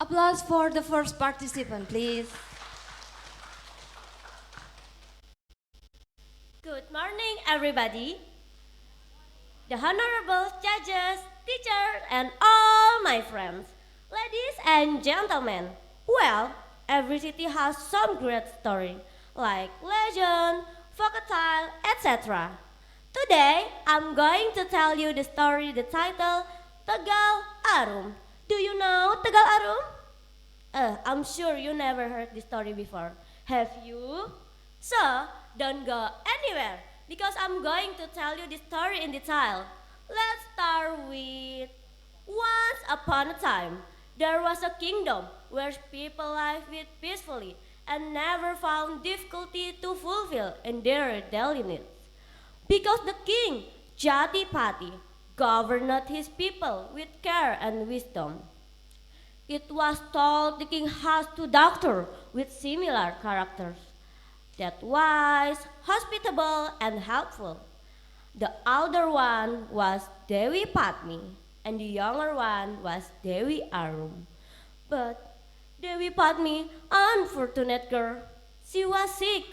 Applause for the first participant, please. Good morning, everybody. The honorable judges, teachers, and all my friends, ladies and gentlemen. Well, every city has some great story, like legend, folktale, etc. Today, I'm going to tell you the story, the title, Tegal Arum. Do you know Tegal Arum? I'm sure you never heard this story before. Have you? So, don't go anywhere because I'm going to tell you the story in detail. Let's start with once upon a time, there was a kingdom where people lived peacefully and never found difficulty to fulfill in their daily needs. Because the king, Jatipati, governed his people with care and wisdom. It was told the king has two doctors with similar characters, that wise, hospitable, and helpful. The elder one was Dewi Padmi, and the younger one was Dewi Arum. But Dewi Padmi, unfortunate girl, she was sick.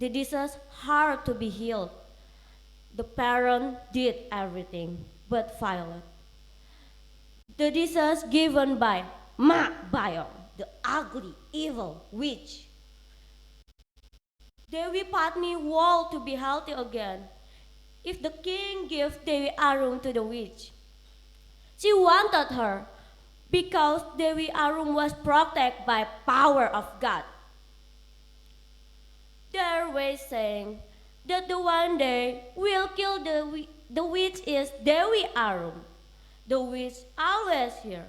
The disease hard to be healed. The parent did everything but failed. The disease given by Ma Bayong, the ugly, evil witch. Dewi Padmi vowed to be healthy again if the king gave Dewi Arum to the witch. She wanted her because Dewi Arum was protected by power of God. Their way saying that the one day will kill the witch is Dewi Arum. The witch always hear,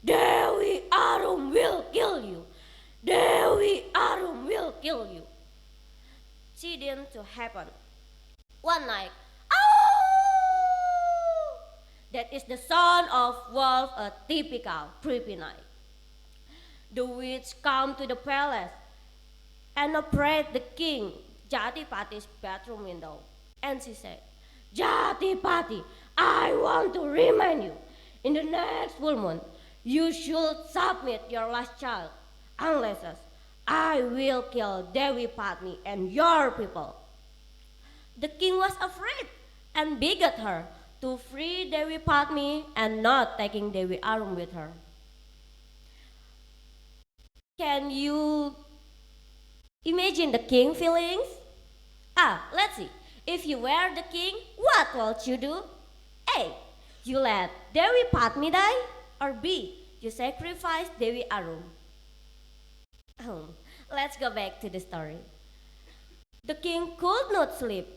Dewi Arum will kill you. Dewi Arum will kill you. She didn't to happen. One night, ow! That is the sound of wolf, a typical creepy night. The witch come to the palace and approached the king Jatipati's bedroom window. And she said, Jatipati, I want to remind you, in the next full moon, you should submit your last child, unless I will kill Dewi Padmi and your people. The king was afraid and begged her to free Dewi Padmi and not taking Dewi Arum with her. Can you imagine the king feelings? Let's see. If you were the king, what would you do? A. You let Dewi Padmi die? Or B. You sacrifice Dewi Arum? Let's go back to the story. The king could not sleep,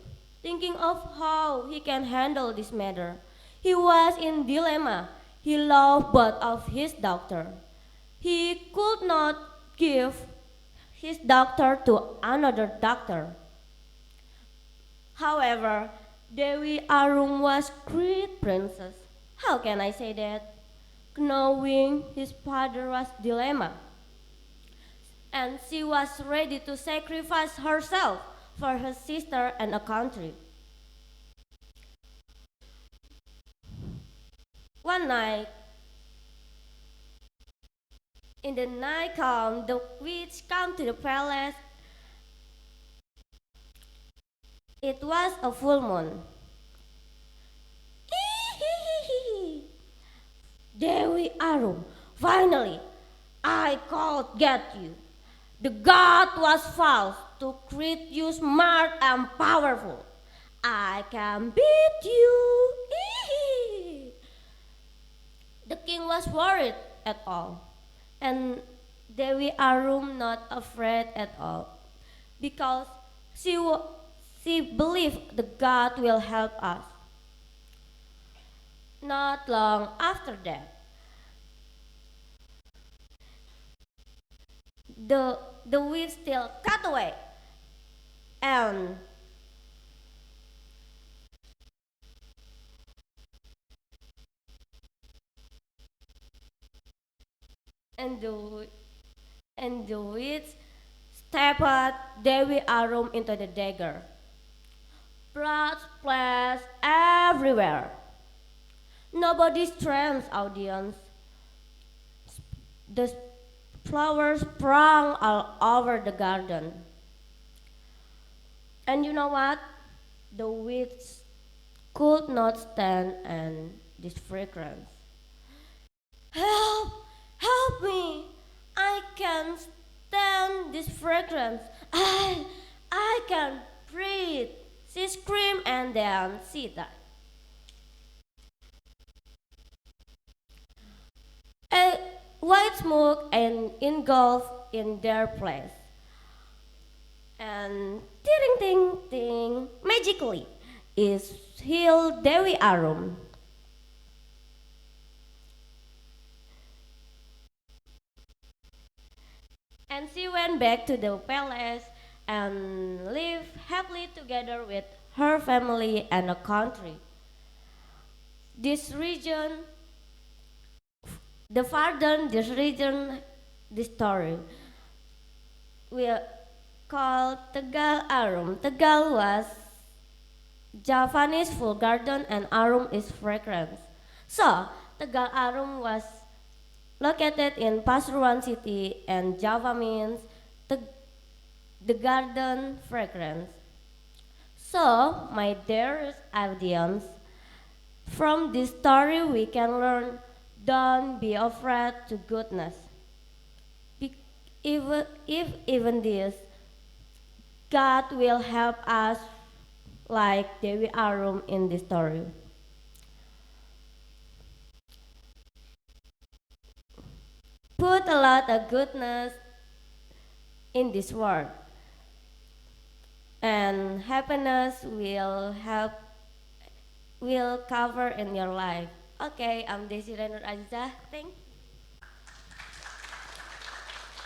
thinking of how he can handle this matter. He was in dilemma. He loved both of his daughter. He could not give his daughter to another doctor. However, Dewi Arum was great princess. How can I say that? Knowing his father was dilemma, and she was ready to sacrifice herself for her sister and a country. One night, in the night calm, the witch came to the palace. It was a full moon. Dewi Arum, finally, I could get you. The god was false to create you smart and powerful. I can beat you. The king was worried at all, and Dewi Arum not afraid at all, because she believed the god will help us. Not long after that, the witch still cut away, and and the and the witch stabbed Dewi Arum into the dagger. Blood splashed everywhere. Nobody strange audience. The flowers sprung all over the garden. And you know what? The weeds could not stand and this fragrance. Help! Help me! I can't stand this fragrance. I can't breathe. She screamed and then she died. A white smoke and engulfed in their place. And ting ting ting magically is healed Dewi Arum. And she went back to the palace and lived happily together with her family and a country. This region, the farther this region, this story, we call Tegal Arum. Tegal was Javanese full garden and Arum is fragrance. So, Tegal Arum was located in Pasuruan city and Java means the garden fragrance. So, my dearest audience, from this story we can learn don't be afraid to goodness. If even this, God will help us like Dewi Arum in this story. Put a lot of goodness in this world, and happiness will cover in your life. Okay, I'm Desiree Nur Azizah. Thank